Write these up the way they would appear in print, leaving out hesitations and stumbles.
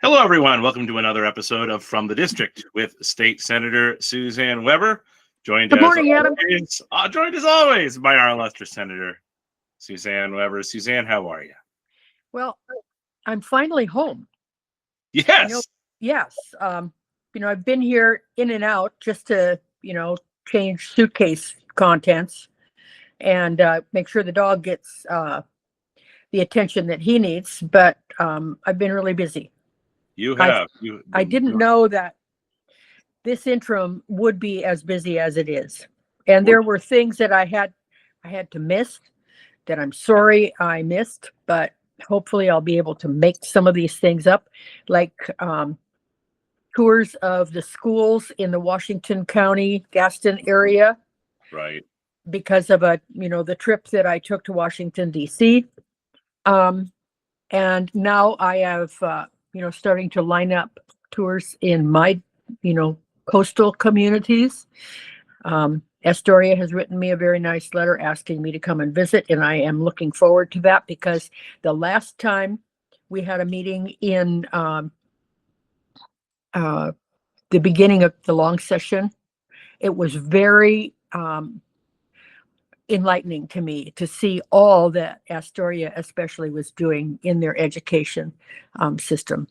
Hello, everyone. Welcome to another episode of From the District with State Senator Suzanne Weber, joined Good as morning, Adam. always by our illustrious Senator Suzanne Weber. Suzanne, how are you? Well, I'm finally home. Yes. Yes. I've been here in and out just to, change suitcase contents and make sure the dog gets the attention that he needs. But I've been really busy. You have. I didn't know that this interim would be as busy as it is. And there were things that I had to miss that I'm sorry I missed, but hopefully I'll be able to make some of these things up, like tours of the schools in the Washington County, Gaston area. Right. Because of the trip that I took to Washington, D.C. And now I have, starting to line up tours in my, coastal communities. Astoria has written me a very nice letter asking me to come and visit, and I am looking forward to that because the last time we had a meeting in the beginning of the long session, it was very enlightening to me to see all that Astoria especially was doing in their education system.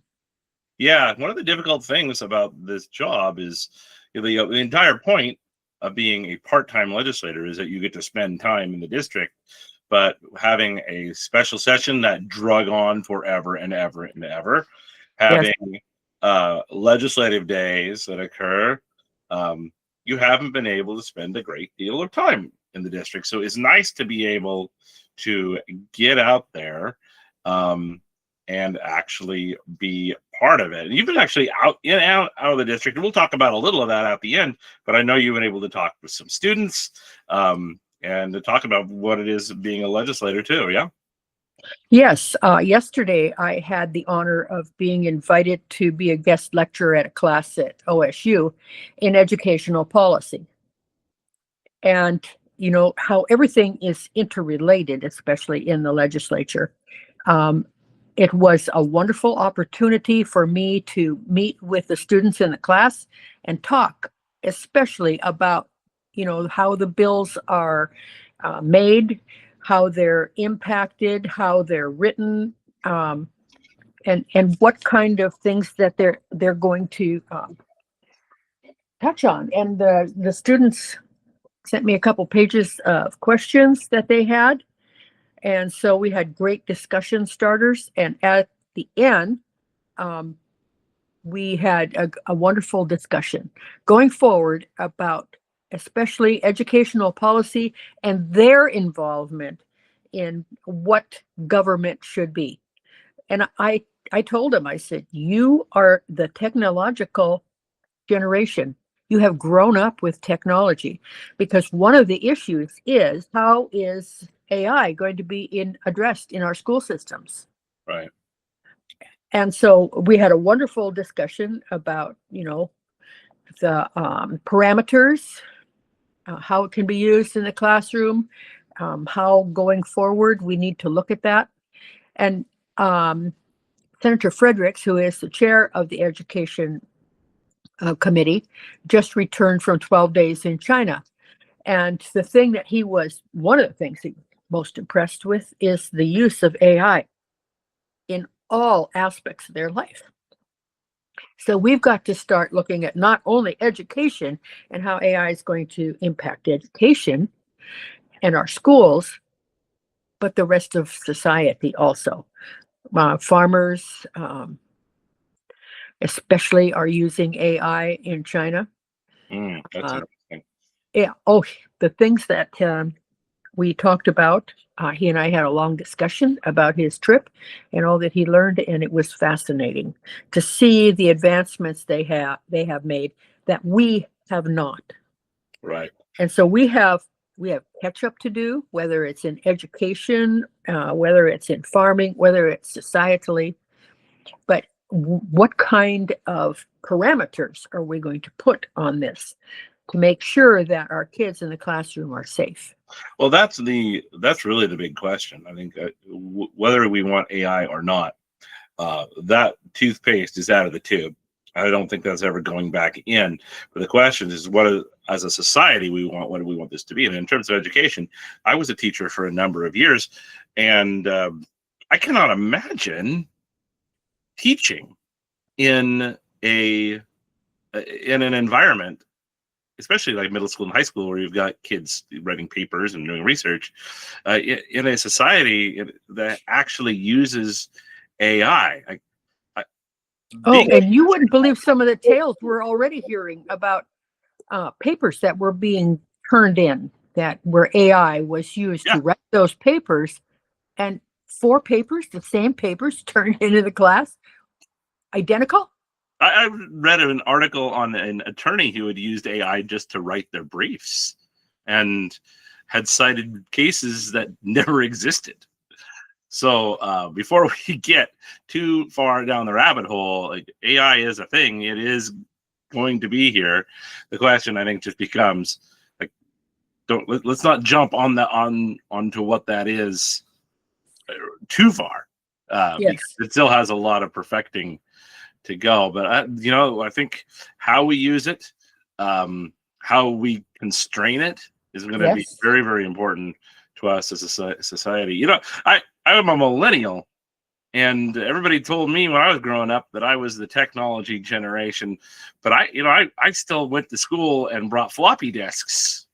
Yeah, one of the difficult things about this job is the entire point of being a part-time legislator is that you get to spend time in the district, but having a special session that drug on forever and ever and ever, having legislative days that occur, you haven't been able to spend a great deal of time in the district. So it's nice to be able to get out there and actually be part of it. And you've been actually out of the district, and we'll talk about a little of that at the end, but I know you've been able to talk with some students and to talk about what it is being a legislator too. Yeah. Yes. Yesterday I had the honor of being invited to be a guest lecturer at a class at OSU in educational policy. And how everything is interrelated, especially in the legislature. It was a wonderful opportunity for me to meet with the students in the class and talk, especially about, how the bills are made, how they're impacted, how they're written, and what kind of things that they're going to touch on. And the students sent me a couple pages of questions that they had. And so we had great discussion starters. And at the end, we had a wonderful discussion going forward about especially educational policy and their involvement in what government should be. And I told them, I said, you are the technological generation. You have grown up with technology, because one of the issues is, how is AI going to be addressed in our school systems? Right. And so we had a wonderful discussion about, the parameters, how it can be used in the classroom, how going forward we need to look at that. And Senator Fredericks, who is the chair of the Education Committee, just returned from 12 days in China. And one of the things he was most impressed with is the use of AI in all aspects of their life. So we've got to start looking at not only education and how AI is going to impact education and our schools, but the rest of society also. Farmers, especially, are using AI in China. That's interesting. Yeah. Oh, the things that we talked about. He and I had a long discussion about his trip and all that he learned, and it was fascinating to see the advancements they have made that we have not. Right. And so we have catch up to do, whether it's in education, whether it's in farming, whether it's societally. But what kind of parameters are we going to put on this to make sure that our kids in the classroom are safe? Well, that's really the big question. I think whether we want AI or not, that toothpaste is out of the tube. I don't think that's ever going back in. But the question is, as a society, what do we want this to be? And in terms of education, I was a teacher for a number of years, and I cannot imagine teaching in an environment, especially like middle school and high school, where you've got kids writing papers and doing research, in a society that actually uses AI. And you wouldn't believe some of the tales we're already hearing about papers that were being turned in, that where AI was used to write those papers, and 4 papers, the same papers, turned into the class, identical. I read an article on an attorney who had used AI just to write their briefs and had cited cases that never existed. So before we get too far down the rabbit hole, like, AI is a thing. It is going to be here. The question, I think, just becomes, like, let's not jump onto what that is too far. Because it still has a lot of perfecting to go. But I think how we use it, how we constrain it, is going to be very, very important to us as a society. I'm a millennial, and everybody told me when I was growing up that I was the technology generation. But I still went to school and brought floppy disks.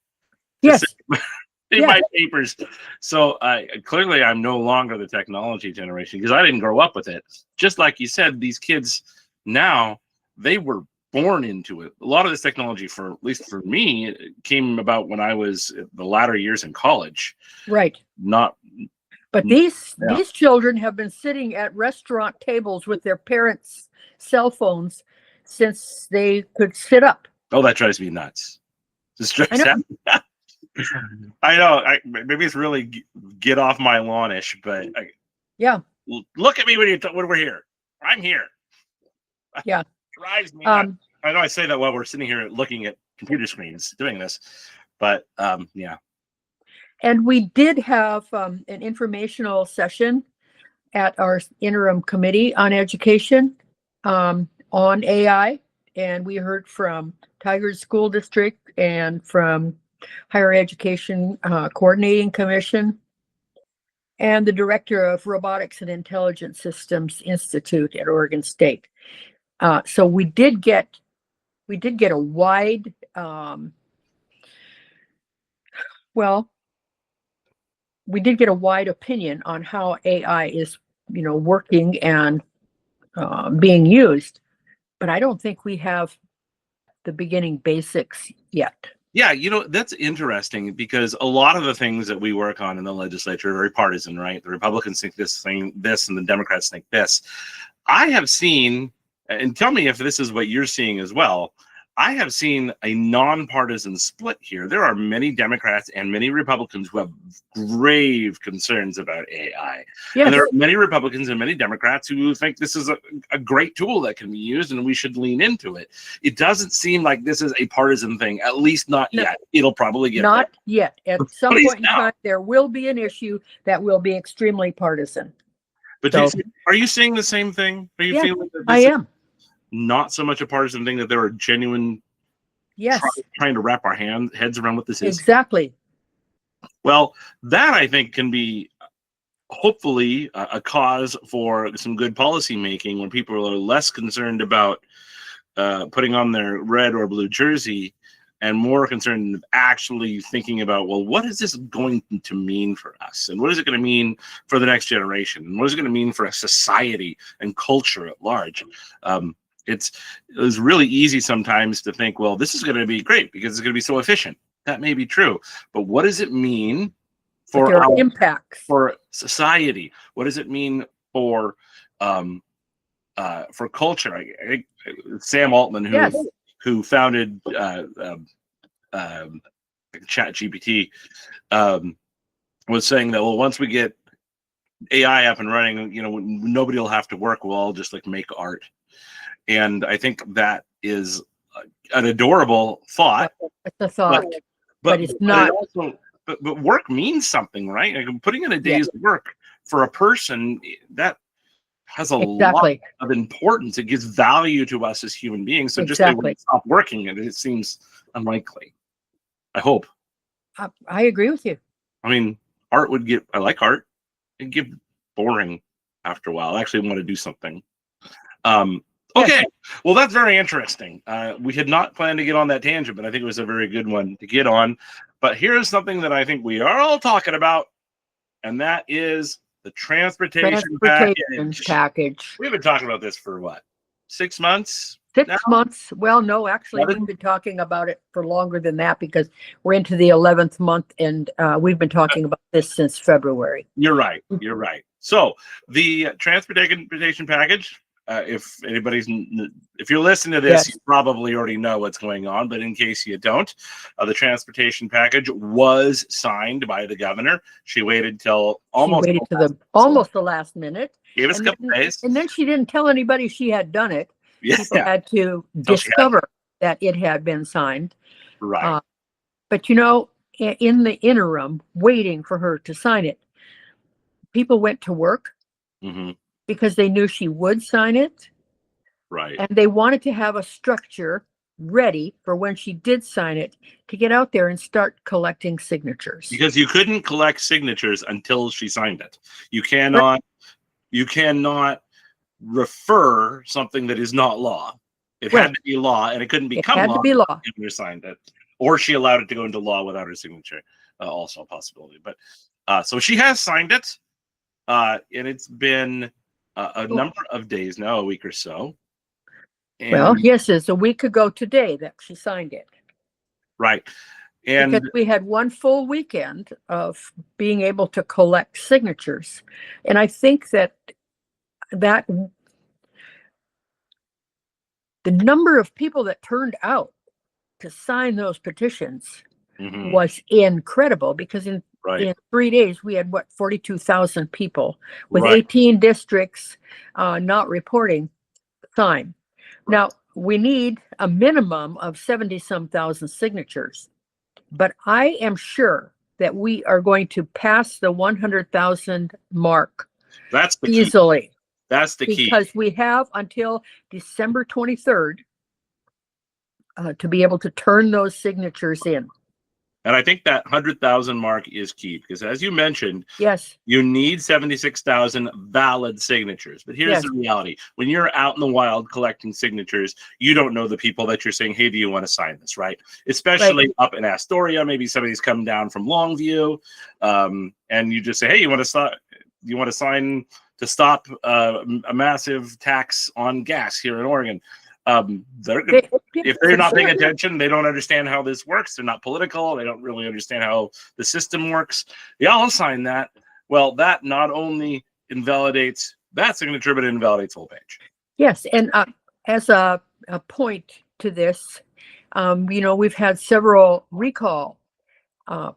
In my papers. So clearly I'm no longer the technology generation, because I didn't grow up with it. Just like you said, these kids now, they were born into it. A lot of this technology, at least for me, it came about when I was the latter years in college. Right. But these children have been sitting at restaurant tables with their parents' cell phones since they could sit up. Oh, that drives me nuts. I know. Maybe it's really get off my lawn-ish, but look at me when we're here. I'm here. Yeah, drives me nuts. I know I say that while we're sitting here looking at computer screens doing this, but yeah. And we did have an informational session at our interim committee on education on AI, and we heard from Tigard School District and from Higher Education Coordinating Commission and the director of Robotics and Intelligent Systems Institute at Oregon State. So we did get a wide we did get a wide opinion on how AI is, working and being used, but I don't think we have the beginning basics yet. Yeah, that's interesting, because a lot of the things that we work on in the legislature are very partisan, right? The Republicans think this, and the Democrats think this. I have seen, and tell me if this is what you're seeing as well, I have seen a nonpartisan split here. There are many Democrats and many Republicans who have grave concerns about AI. Yes. And there are many Republicans and many Democrats who think this is a great tool that can be used and we should lean into it. It doesn't seem like this is a partisan thing, at least not yet. It'll probably get there. Yet. At some point in time, there will be an issue that will be extremely partisan. But are you seeing the same thing? Are you feeling that I am. Not so much a partisan thing, that there are genuine trying to wrap our heads around what this is? Exactly. Well, that I think can be hopefully a cause for some good policy making, when people are less concerned about putting on their red or blue jersey and more concerned with actually thinking about, well, what is this going to mean for us? And what is it going to mean for the next generation? And what is it going to mean for a society and culture at large? It's really easy sometimes to think, well, this is going to be great because it's going to be so efficient. That may be true, but what does it mean for our impacts for society? What does it mean for culture? Sam Altman, who founded ChatGPT, was saying that, well, once we get AI up and running, nobody will have to work. We'll all just make art. And I think that is an adorable thought. It's a thought, but it's not. But work means something, right? Putting in a day's work for a person, that has a lot Exactly. of importance. It gives value to us as human beings. So just they Exactly. wouldn't stop working, and it seems unlikely. I hope. I agree with you. I mean, art would get. I like art. It'd get boring after a while. I actually want to do something. Okay, Yes. well, that's very interesting. We had not planned to get on that tangent, but I think it was a very good one to get on. But here's something that I think we are all talking about, and that is the transportation package. We've been talking about this for what, 6 months? 6 months. Well, no, actually, 11? we've been talking about it for longer than that because we're into the 11th month, and we've been talking about this since February. You're right. You're right. So the transportation package. If you're listening to this, Yes. you probably already know what's going on. But in case you don't, the transportation package was signed by the governor. She waited till almost the last minute. Gave us a couple days, and then she didn't tell anybody she had done it. Yeah. People had to discover that it had been signed. Right. But in the interim, waiting for her to sign it, people went to work. Mm-hmm. Because they knew she would sign it. Right. And they wanted to have a structure ready for when she did sign it to get out there and start collecting signatures. Because you couldn't collect signatures until she signed it. You cannot refer something that is not law. It had to be law, and it couldn't become law. It had to be law if you signed it. Or she allowed it to go into law without her signature. Also a possibility. But so she has signed it. And it's been a number of days now, a week or so. And well, yes, it's a week ago today that she signed it. Right. And because we had one full weekend of being able to collect signatures. And I think that the number of people that turned out to sign those petitions was incredible, because in 3 days we had 42,000 people with 18 districts not reporting sign. Now we need a minimum of 70-some thousand signatures, but I am sure that we are going to pass the 100,000 mark. That's the easily. Key. That's the key, because we have until December 23rd to be able to turn those signatures in. And I think that 100,000 mark is key, because as you mentioned, yes, you need 76,000 valid signatures. But here's the reality. When you're out in the wild collecting signatures, you don't know the people that you're saying, hey, do you want to sign this, right? Especially up in Astoria, maybe somebody's come down from Longview, and you just say, hey, you want to sign to stop a massive tax on gas here in Oregon. If they're not paying attention, they don't understand how this works. They're not political. They don't really understand how the system works. Yeah, I'll sign that. Well, that not only invalidates that signature, but it invalidates the whole page. Yes, and as a point to this, we've had several recall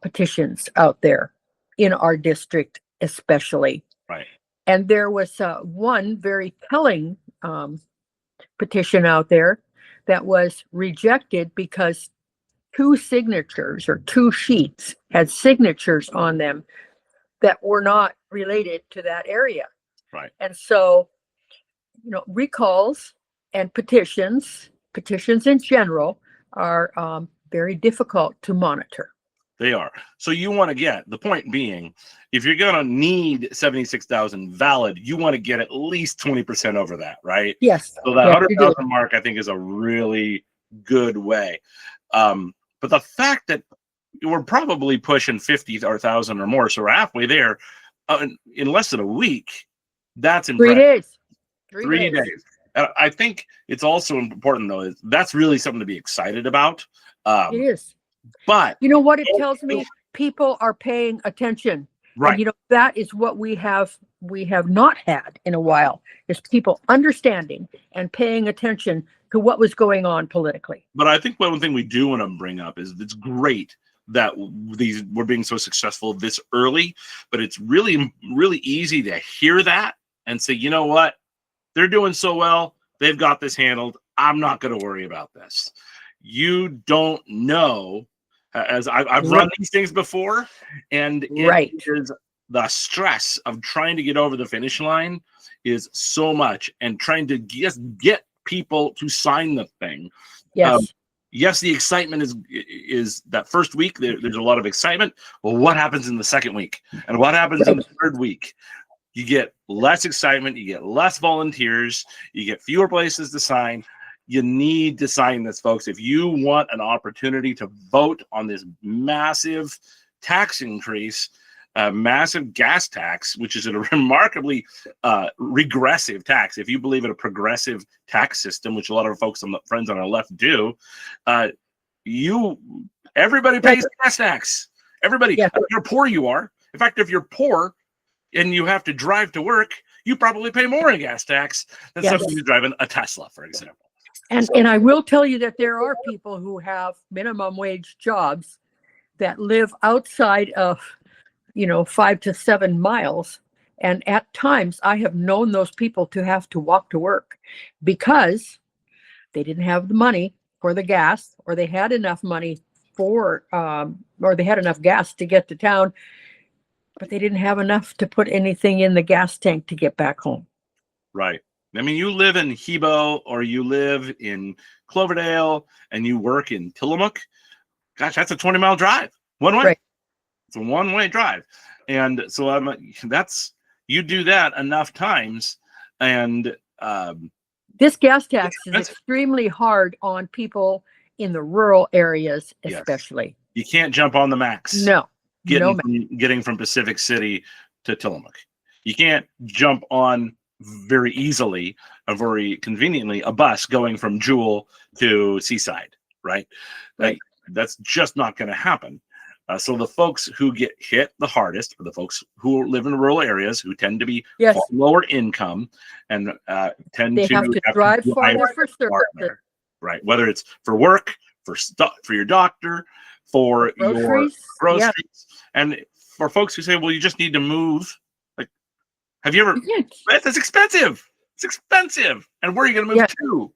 petitions out there in our district, especially. Right. And there was one very telling petition out there that was rejected because two signatures or two sheets had signatures on them that were not related to that area. Right. And so, recalls and petitions in general are very difficult to monitor. They are. So you want to get, the point being, if you're going to need 76,000 valid, you want to get at least 20% over that, right? Yes. So that 100,000 mark, I think, is a really good way. But the fact that we're probably pushing 50,000 or more, so we're halfway there in less than a week, that's impressive. 3 days. 3 days. I think it's also important, though, is that's really something to be excited about. It is. But you know what it tells me? People are paying attention. Right. And that is what we have not had in a while, is people understanding and paying attention to what was going on politically. But I think one thing we do want to bring up is it's great that we're being so successful this early, but it's really, really easy to hear that and say, you know what? They're doing so well. They've got this handled. I'm not going to worry about this. You don't know. As I've run these things before, and it is the stress of trying to get over the finish line is so much, and trying to just get people to sign the thing. Yes. Yes, the excitement is that first week. There's a lot of excitement. Well, what happens in the second week, and what happens in the third week? You get less excitement. You get less volunteers. You get fewer places to sign. You need to sign this, folks. If you want an opportunity to vote on this massive tax increase, massive gas tax, which is a remarkably regressive tax. If you believe in a progressive tax system, which a lot of our folks, friends on our left do, everybody pays gas tax. Everybody, Yeah. you're poor, you are. In fact, if you're poor and you have to drive to work, you probably pay more in gas tax than somebody who's driving a Tesla, for example. And I will tell you that there are people who have minimum wage jobs that live outside of, 5 to 7 miles. And at times I have known those people to have to walk to work because they didn't have the money for the gas, or they had enough money or they had enough gas to get to town, but they didn't have enough to put anything in the gas tank to get back home. Right. I mean, you live in Hebo or you live in Cloverdale and you work in Tillamook. Gosh, that's a 20-mile drive one way. Right. It's a one-way drive. And so you do that enough times, and this gas tax is extremely hard on people in the rural areas, especially. Yes. You can't jump on the max. No. Getting from Pacific City to Tillamook. You can't jump on very easily or very conveniently a bus going from Jewel to Seaside, right? Right. That's just not going to happen. So the folks who get hit the hardest are the folks who live in rural areas, who tend to be lower income and tend to have to drive farther for service. Right, whether it's for work, for your doctor, for your groceries, and for folks who say, "Well, you just need to move." Like, have you ever? That's expensive. It's expensive, and where are you going to move to?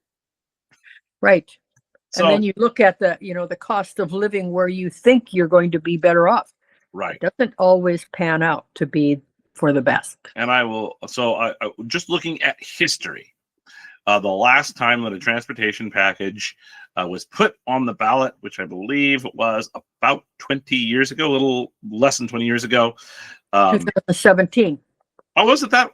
Right. So, and then you look at the cost of living where you think you're going to be better off. Right. It doesn't always pan out to be for the best. And I just looking at history, the last time that a transportation package was put on the ballot, which I believe was about 20 years ago, a little less than 20 years ago. 2017. Oh, was it that?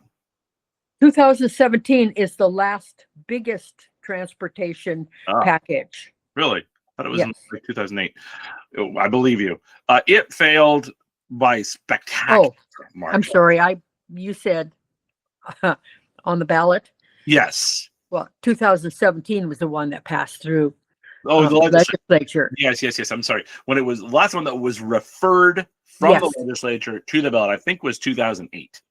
2017 is the last biggest transportation package. Really? I thought it was in 2008. I believe you. It failed by spectacular margin. I'm sorry. You said on the ballot? Yes. Well, 2017 was the one that passed through the legislature. Yes. I'm sorry. When it was the last one that was referred from the legislature to the ballot, I think was 2008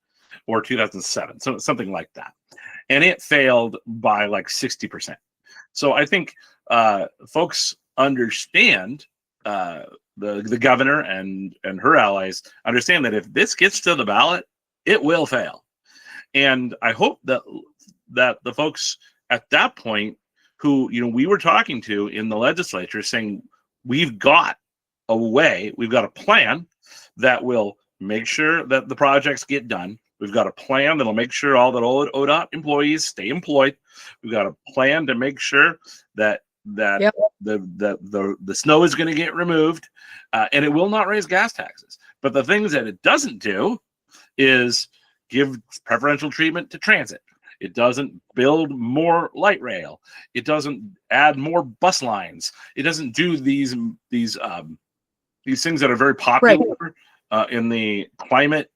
or 2007, so something like that. And it failed by like 60%. So I think folks understand, the governor and her allies understand that if this gets to the ballot, it will fail. And I hope that the folks at that point who we were talking to in the legislature saying, we've got a plan that will make sure that the projects get done. We've got a plan that'll make sure all the ODOT employees stay employed. We've got a plan to make sure that the snow is going to get removed, and it will not raise gas taxes. But the things that it doesn't do is give preferential treatment to transit. It doesn't build more light rail. It doesn't add more bus lines. It doesn't do these things that are very popular in the climate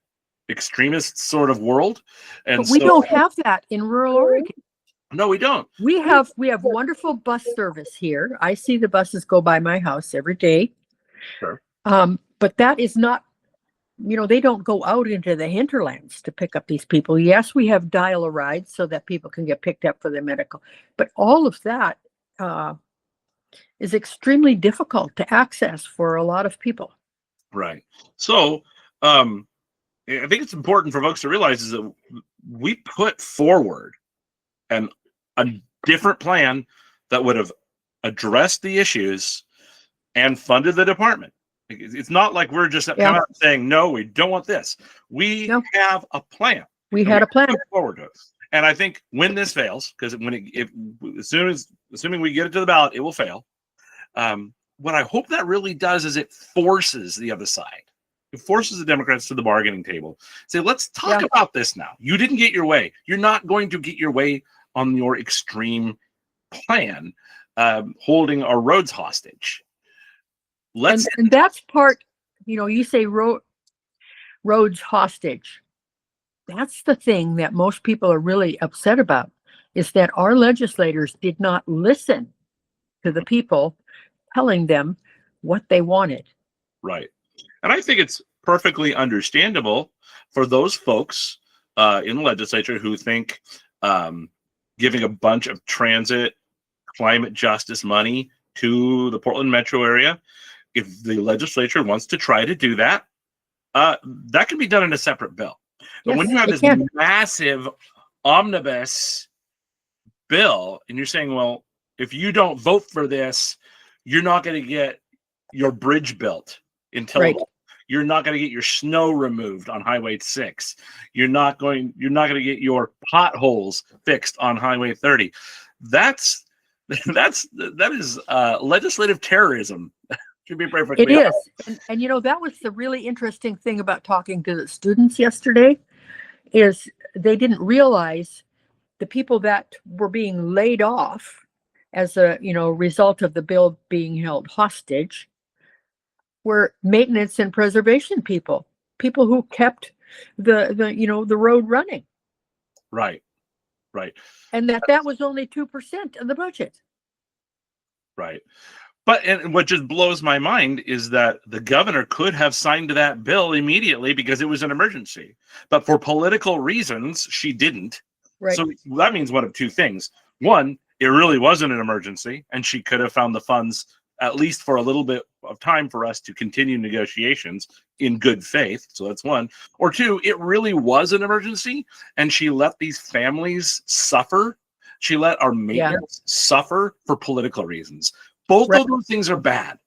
extremist sort of world. And but we don't have that in rural Oregon. No, we don't. We have wonderful bus service here. I see the buses go by my house every day. Sure. But that is not, they don't go out into the hinterlands to pick up these people. Yes, we have dial-a-ride so that people can get picked up for their medical. But all of that is extremely difficult to access for a lot of people. Right. So I think it's important for folks to realize is that we put forward a different plan that would have addressed the issues and funded the department. It's not like we're just Yeah. come out saying, no, we don't want this. We No. have a plan. We and had we a plan. look forward to it. And I think when this fails, because assuming we get it to the ballot, it will fail. What I hope that really does is it forces the other side. It forces the Democrats to the bargaining table. Say, let's talk about this now. You didn't get your way. You're not going to get your way on your extreme plan, holding our roads hostage. And that's part, you say roads hostage. That's the thing that most people are really upset about, is that our legislators did not listen to the people telling them what they wanted. Right. And I think it's perfectly understandable for those folks in the legislature who think giving a bunch of transit, climate justice money to the Portland metro area, if the legislature wants to try to do that, that can be done in a separate bill. But when you have this massive omnibus bill and you're saying, well, if you don't vote for this, you're not going to get your bridge built until you're not going to get your snow removed on Highway 6. You're not going to get your potholes fixed on Highway 30. That is legislative terrorism. Should be perfectly honest. It is. And that was the really interesting thing about talking to the students yesterday, is they didn't realize the people that were being laid off as a result of the bill being held hostage were maintenance and preservation people who kept the road running. Right. And that was only 2% of the budget. Right. And what just blows my mind is that the governor could have signed that bill immediately because it was an emergency. But for political reasons, she didn't. Right. So that means one of two things. One, it really wasn't an emergency, and she could have found the funds at least for a little bit of time for us to continue negotiations in good faith. So that's one. Or two, it really was an emergency, and she let these families suffer. She let our maintenance suffer for political reasons. Both of those things are bad.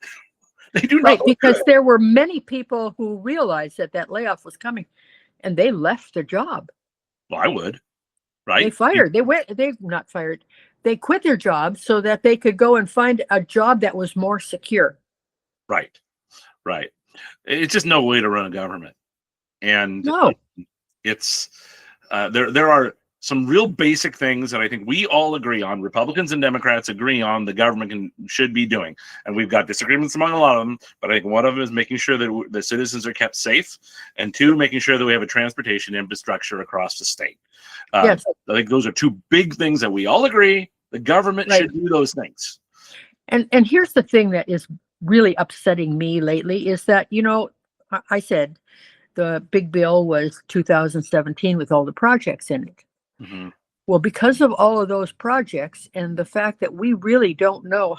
They do not. Because there were many people who realized that layoff was coming, and they left their job. Well, I would. Right? They quit their job so that they could go and find a job that was more secure. Right. It's just no way to run a government. And no, it's there are some real basic things that I think we all agree on. Republicans and Democrats agree on the government should be doing. And we've got disagreements among a lot of them, but I think one of them is making sure that the citizens are kept safe, and two, making sure that we have a transportation infrastructure across the state. Yes. I think those are two big things that we all agree. The government should do those things. And here's the thing that is really upsetting me lately is that, I said the big bill was 2017 with all the projects in it. Mm-hmm. Well, because of all of those projects and the fact that we really don't know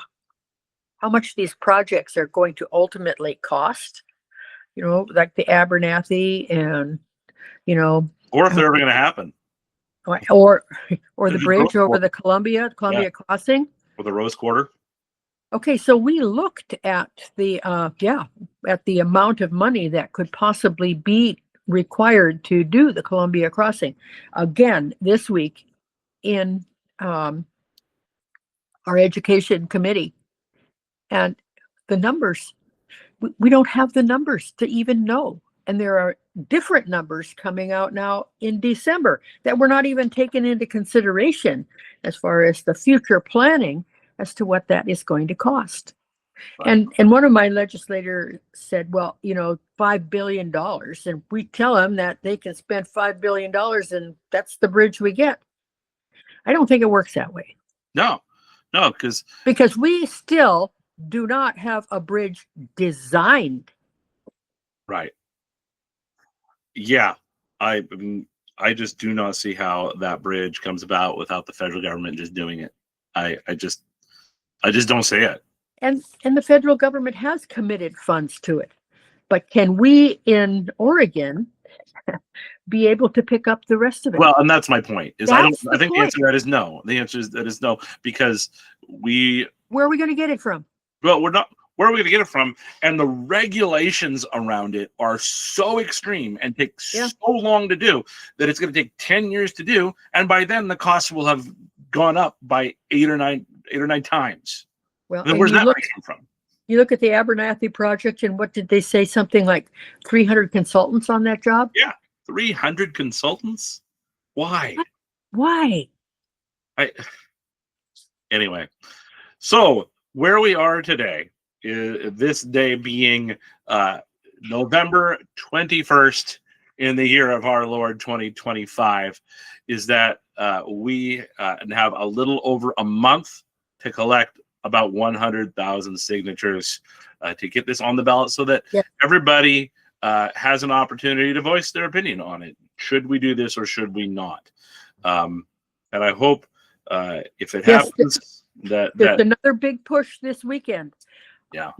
how much these projects are going to ultimately cost, like the Abernathy and, or if they're ever going to happen. Or the bridge over the Columbia crossing. Or the Rose Quarter. Okay, so we looked at the amount of money that could possibly be required to do the Columbia crossing again this week in our education committee, and the numbers, we don't have the numbers to even know, and there are different numbers coming out now in December that were not even taken into consideration as far as the future planning as to what that is going to cost. And one of my legislators said, well, $5 billion. And we tell them that they can spend $5 billion and that's the bridge we get. I don't think it works that way. No, because we still do not have a bridge designed. Right. Yeah. I just do not see how that bridge comes about without the federal government just doing it. I just don't see it. And the federal government has committed funds to it. But can we in Oregon be able to pick up the rest of it? Well, and that's my point. I think the answer to that is no. The answer is that is no, because where are we going to get it from? Well, we're Where are we going to get it from? And the regulations around it are so extreme and take so long to do that it's going to take 10 years to do. And by then the cost will have gone up by eight or nine times. Well, then where's that money come from? You look at the Abernathy project, and what did they say? Something like 300 consultants on that job? Yeah, 300 consultants? Why? Why? Anyway, so where we are today, is this day being November 21st in the year of our Lord 2025, is that we have a little over a month to collect about 100,000 signatures to get this on the ballot so that everybody has an opportunity to voice their opinion on it. Should we do this or should we not? And I hope if it happens there's another big push this weekend. Yeah.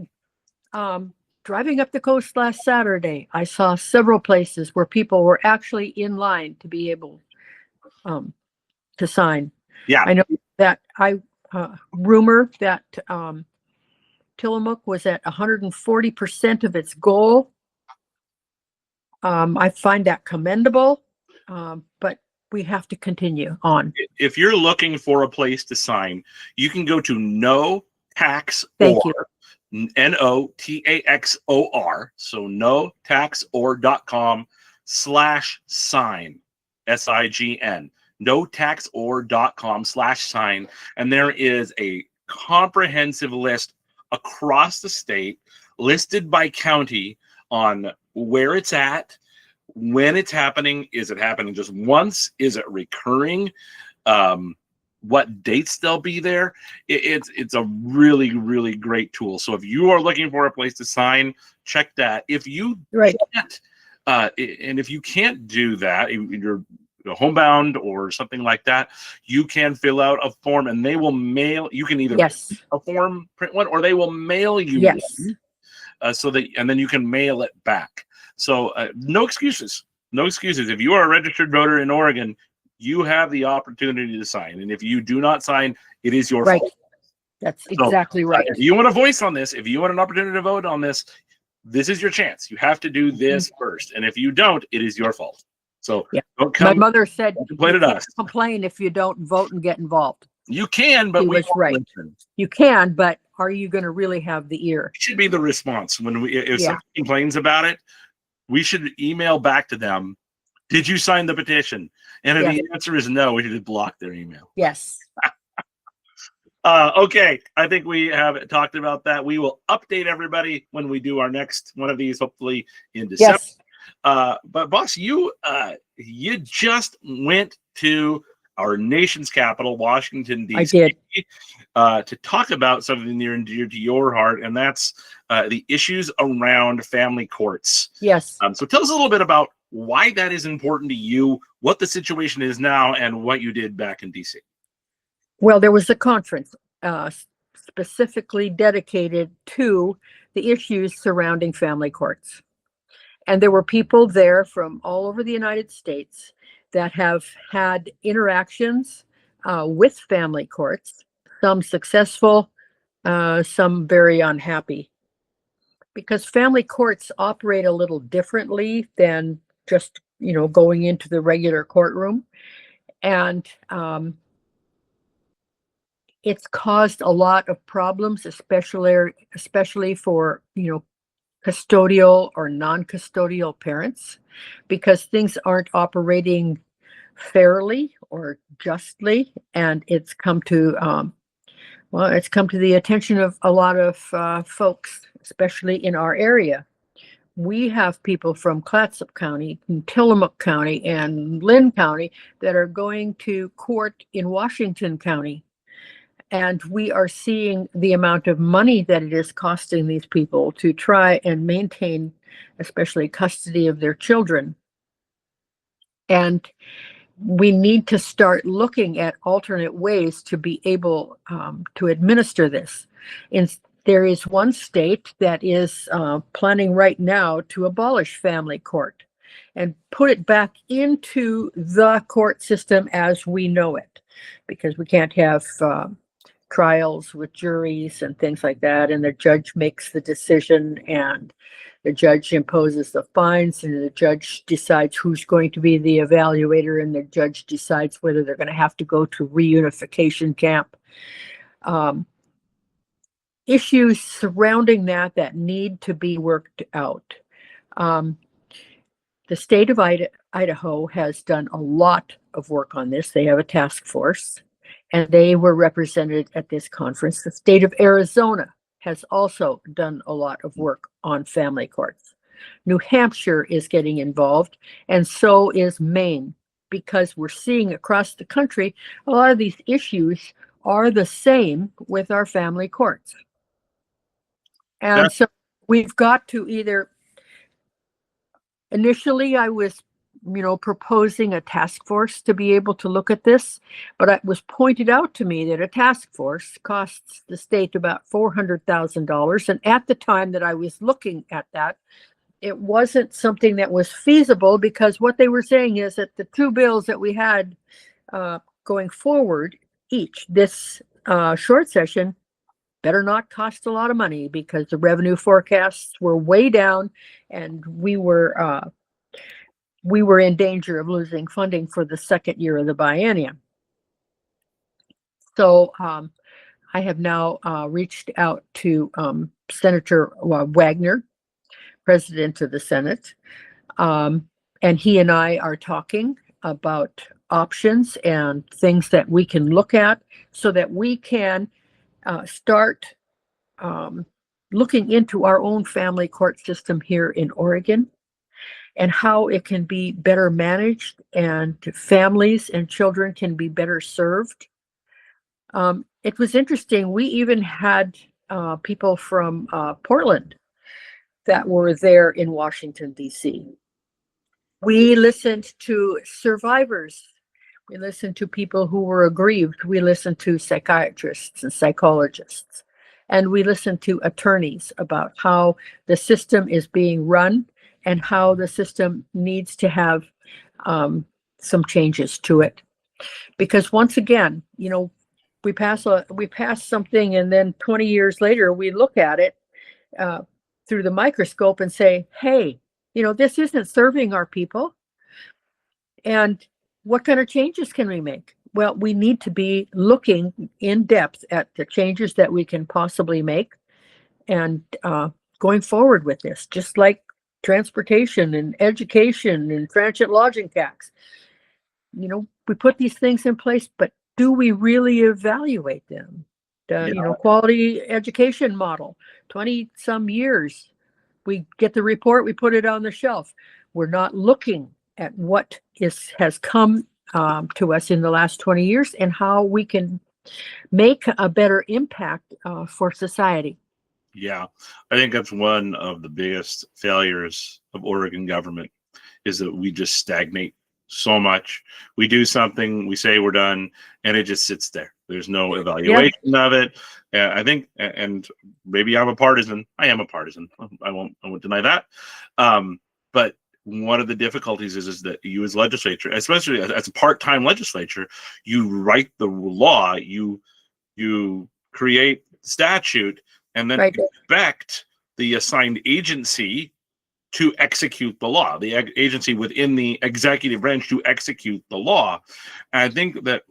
Driving up the coast last Saturday, I saw several places where people were actually in line to be able to sign. Yeah. I know that rumor that Tillamook was at 140% of its goal. I find that commendable, but we have to continue on. If you're looking for a place to sign, you can go to No Tax Or, NOTAXOR, so notaxor.com/sign, SIGN, notaxor.com/sign, and there is a comprehensive list across the state, listed by county, on where it's at, when it's happening. Is it happening just once? Is it recurring? What dates they'll be there? It's a really, really great tool. So if you are looking for a place to sign, check that. If you can't, and if you can't do that, you're homebound or something like that, you can fill out a form and they will mail. You can either print a form, print one, or they will mail you one, so that, and then you can mail it back. So no excuses. No excuses. If you are a registered voter in Oregon, you have the opportunity to sign. And if you do not sign, it is your fault. That's exactly right. If you want a voice on this, if you want an opportunity to vote on this, this is your chance. You have to do this first. And if you don't, it is your fault. So don't come. My mother said, complain at us. Complain if you don't vote and get involved. You can, but we won't listen. You can, but are you going to really have the ear? It should be the response. When if someone complains about it, we should email back to them. Did you sign the petition? And if the answer is no, we should block their email. Yes. Okay, I think we have talked about that. We will update everybody when we do our next one of these, hopefully in December. Yes. But boss, you just went to our nation's capital, Washington, D.C. I did. To talk about something near and dear to your heart, and that's the issues around family courts. Yes. So tell us a little bit about why that is important to you, what the situation is now, and what you did back in D.C. Well, there was a conference specifically dedicated to the issues surrounding family courts. And there were people there from all over the United States that have had interactions with family courts, some successful, some very unhappy. Because family courts operate a little differently than just, going into the regular courtroom. And it's caused a lot of problems, especially for, custodial or non-custodial parents, because things aren't operating fairly or justly. And it's come to, the attention of a lot of folks, especially in our area. We have people from Clatsop County, and Tillamook County, and Lynn County that are going to court in Washington County. And we are seeing the amount of money that it is costing these people to try and maintain, especially custody of their children. And we need to start looking at alternate ways to be able to administer this. There is one state that is planning right now to abolish family court and put it back into the court system as we know it, because we can't have trials with juries and things like that, and the judge makes the decision, and the judge imposes the fines, and the judge decides who's going to be the evaluator, and the judge decides whether they're going to have to go to reunification camp. Issues surrounding that need to be worked out. The state of Idaho has done a lot of work on this. They have a task force, and they were represented at this conference. The state of Arizona has also done a lot of work on family courts. New Hampshire is getting involved, and so is Maine, because we're seeing across the country a lot of these issues are the same with our family courts. And so we've got to either, initially I was, proposing a task force to be able to look at this, but it was pointed out to me that a task force costs the state about $400,000. And at the time that I was looking at that, it wasn't something that was feasible, because what they were saying is that the two bills that we had going forward, each this short session, better not cost a lot of money, because the revenue forecasts were way down, and we were in danger of losing funding for the second year of the biennium. So I have now reached out to Senator Wagner, President of the Senate, and he and I are talking about options and things that we can look at so that we can start looking into our own family court system here in Oregon, and how it can be better managed, and families and children can be better served. It was interesting. We even had people from Portland that were there in Washington, D.C. We listened to survivors. We listened to people who were aggrieved. We listened to psychiatrists and psychologists. And we listened to attorneys about how the system is being run and how the system needs to have some changes to it. Because once again, we pass something, and then 20 years later, we look at it through the microscope and say, hey, this isn't serving our people. And what kind of changes can we make? Well, we need to be looking in depth at the changes that we can possibly make, and going forward with this, just like transportation and education and transient lodging tax. We put these things in place, but do we really evaluate them? Quality education model, 20 some years. We get the report, we put it on the shelf. We're not looking at what has come to us in the last 20 years and how we can make a better impact for society. Yeah, I think that's one of the biggest failures of Oregon government, is that we just stagnate so much. We do something, we say we're done, and it just sits there. There's no evaluation of it. I think, and maybe I'm a partisan. I am a partisan. I won't deny that. But one of the difficulties is that you, as legislature, especially as a part-time legislature, you write the law, you create statute, and then expect the assigned agency to execute the law, the agency within the executive branch to execute the law. And I think that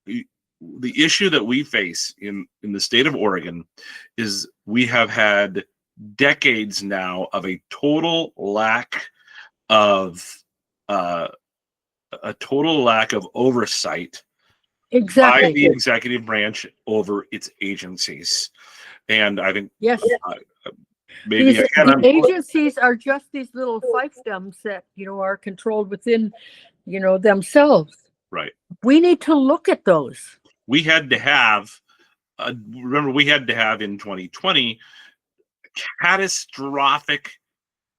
the issue that we face in the state of Oregon is we have had decades now of a total lack of oversight by the executive branch over its agencies. And I think maybe the agencies are just these little fiefdoms that are controlled within themselves. Right. We need to look at those. We had to have remember, we had to have in 2020 catastrophic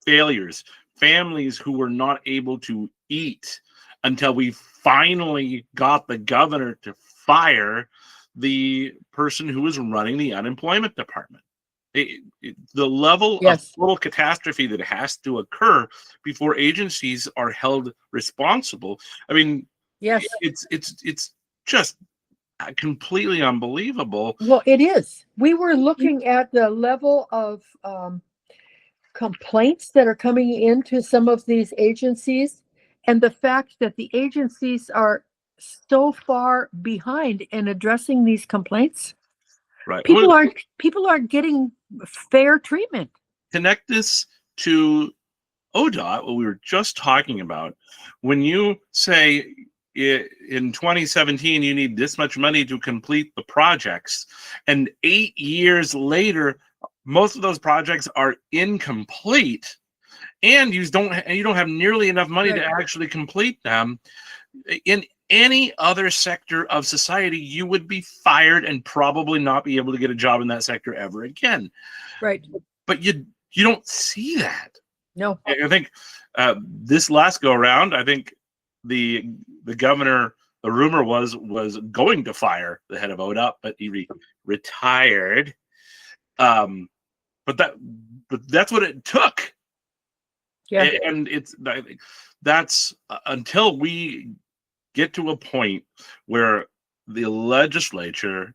failures, families who were not able to eat until we finally got the governor to fire the person who was running the unemployment department. The level of total catastrophe that has to occur before agencies are held responsible. I mean, it's just completely unbelievable. Well, it is. We were looking at the level of complaints that are coming into some of these agencies, and the fact that the agencies are so far behind in addressing these complaints. Right. People aren't getting fair treatment. Connect this to ODOT, what we were just talking about. When you say in 2017 you need this much money to complete the projects, and 8 years later most of those projects are incomplete, and you don't have nearly enough money to actually complete them. In any other sector of society, you would be fired and probably not be able to get a job in that sector ever again. Right. But you don't see that. No. I think this last go around, I think the governor, the rumor was going to fire the head of ODOT, but he retired. But that's what it took. Yeah. And that's until we get to a point where the legislature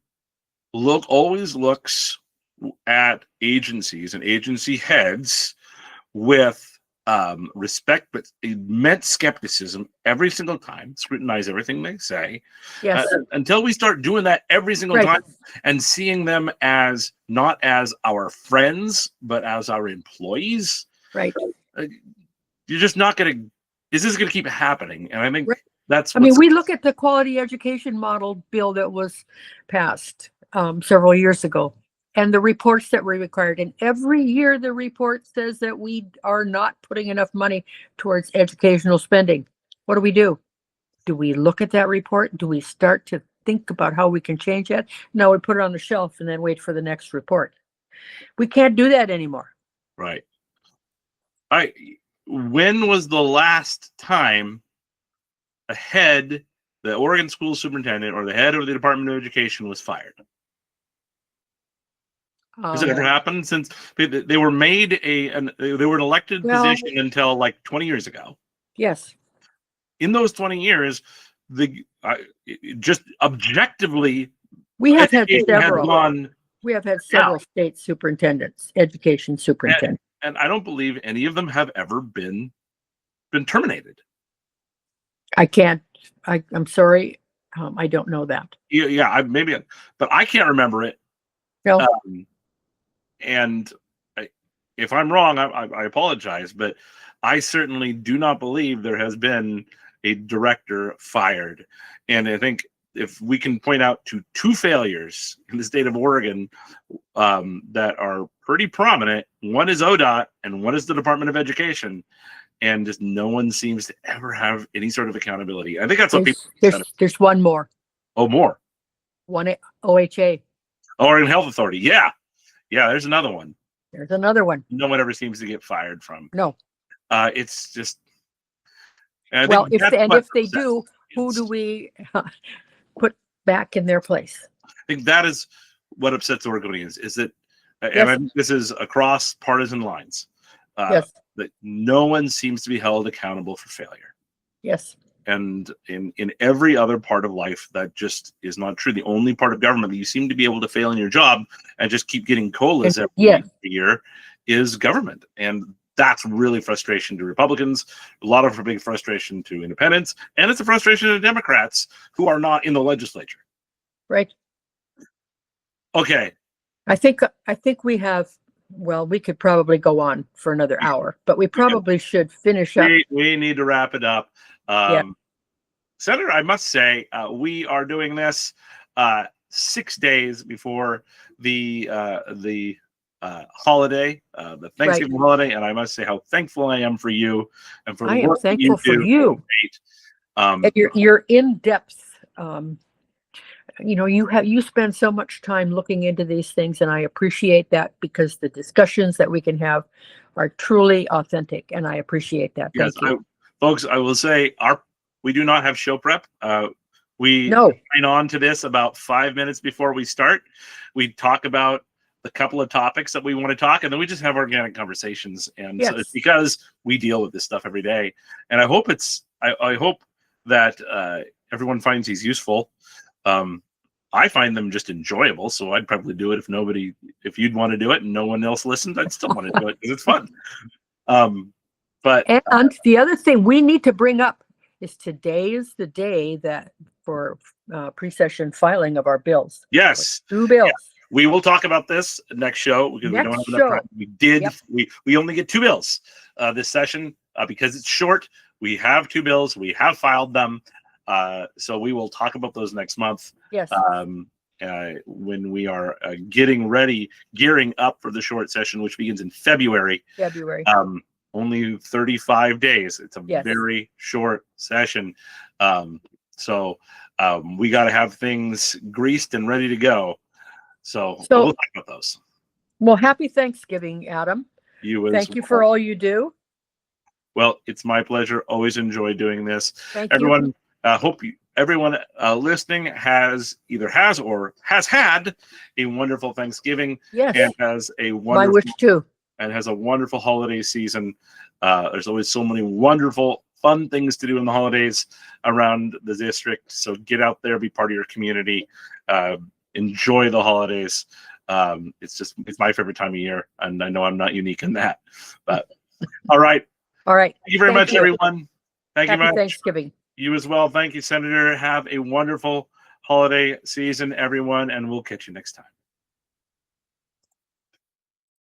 always looks at agencies and agency heads with respect, but immense skepticism every single time, scrutinize everything they say. Yes. Until we start doing that every single time and seeing them as not as our friends, but as our employees. Right. You're just not going to, is this going to keep happening? And I think that's, we look at the quality education model bill that was passed several years ago, and the reports that were required. And every year the report says that we are not putting enough money towards educational spending. What do? Do we look at that report? Do we start to think about how we can change that? No, we put it on the shelf and then wait for the next report. We can't do that anymore. Right. When was the last time the Oregon school superintendent or the head of the Department of Education was fired? Has it ever happened since they were made they were an elected position until like 20 years ago? Yes. In those 20 years, just objectively, we have had several. We have had several state superintendents, education superintendents, and I don't believe any of them have ever been terminated. I can't. I'm sorry. I don't know that. Yeah, but I can't remember it. No. And if I'm wrong, I apologize, but I certainly do not believe there has been a director fired. And I think if we can point out to 2 failures in the state of Oregon that are pretty prominent, one is ODOT and one is the Department of Education, and just no one seems to ever have any sort of accountability. I think that's what there's one more. Oh, more. One OHA. Oregon Health Authority. Yeah, there's another one. There's another one. No one ever seems to get fired from. No. It's just. If they do, who do we put back in their place? I think that is what upsets Oregonians, is that, and I think this is across partisan lines, that no one seems to be held accountable for failure. Yes. And in every other part of life, that just is not true. The only part of government that you seem to be able to fail in your job and just keep getting COLAs every year is government. And that's really frustration to Republicans, a lot of big frustration to independents, and it's a frustration to Democrats who are not in the legislature. Right. Okay. I think we have, we could probably go on for another hour, but we probably should finish up. We need to wrap it up. Senator, I must say, we are doing this 6 days before the holiday, the Thanksgiving holiday, and I must say how thankful I am for you and for the work that you do. I am thankful for you. And you're in depth. You spend so much time looking into these things, and I appreciate that, because the discussions that we can have are truly authentic, and I appreciate that. Thank you. Folks, I will say we do not have show prep. We sign on to this about 5 minutes before we start. We talk about the couple of topics that we want to talk, and then we just have organic conversations. And so it's because we deal with this stuff every day. And I hope I hope that everyone finds these useful. I find them just enjoyable. So I'd probably do it if you'd want to do it and no one else listened, I'd still want to do it because it's fun. But And the other thing we need to bring up is today is the day that for pre-session filing of our bills. yes, 2 bills. we will talk about this next show because we don't have enough time. We did. Yep. We only get 2 bills this session because it's short. We have 2 bills. We have filed them. So we will talk about those next month. Yes. When we are gearing up for the short session, which begins in February. Only 35 days. It's a very short session. So we got to have things greased and ready to go. So we'll talk about those. Well, happy Thanksgiving, Adam. Thank you for all you do. Well, it's my pleasure. Always enjoy doing this. Thank everyone. You. Hope everyone listening has or has had a wonderful Thanksgiving. Yes. And has a wonderful. My wish too. And has a wonderful holiday season. There's always so many wonderful, fun things to do in the holidays around the district. So get out there, be part of your community, enjoy the holidays. It's my favorite time of year, and I know I'm not unique in that. But all right. Thank you very much, everyone. Thank you much. Thanksgiving. You as well. Thank you, Senator. Have a wonderful holiday season, everyone, and we'll catch you next time.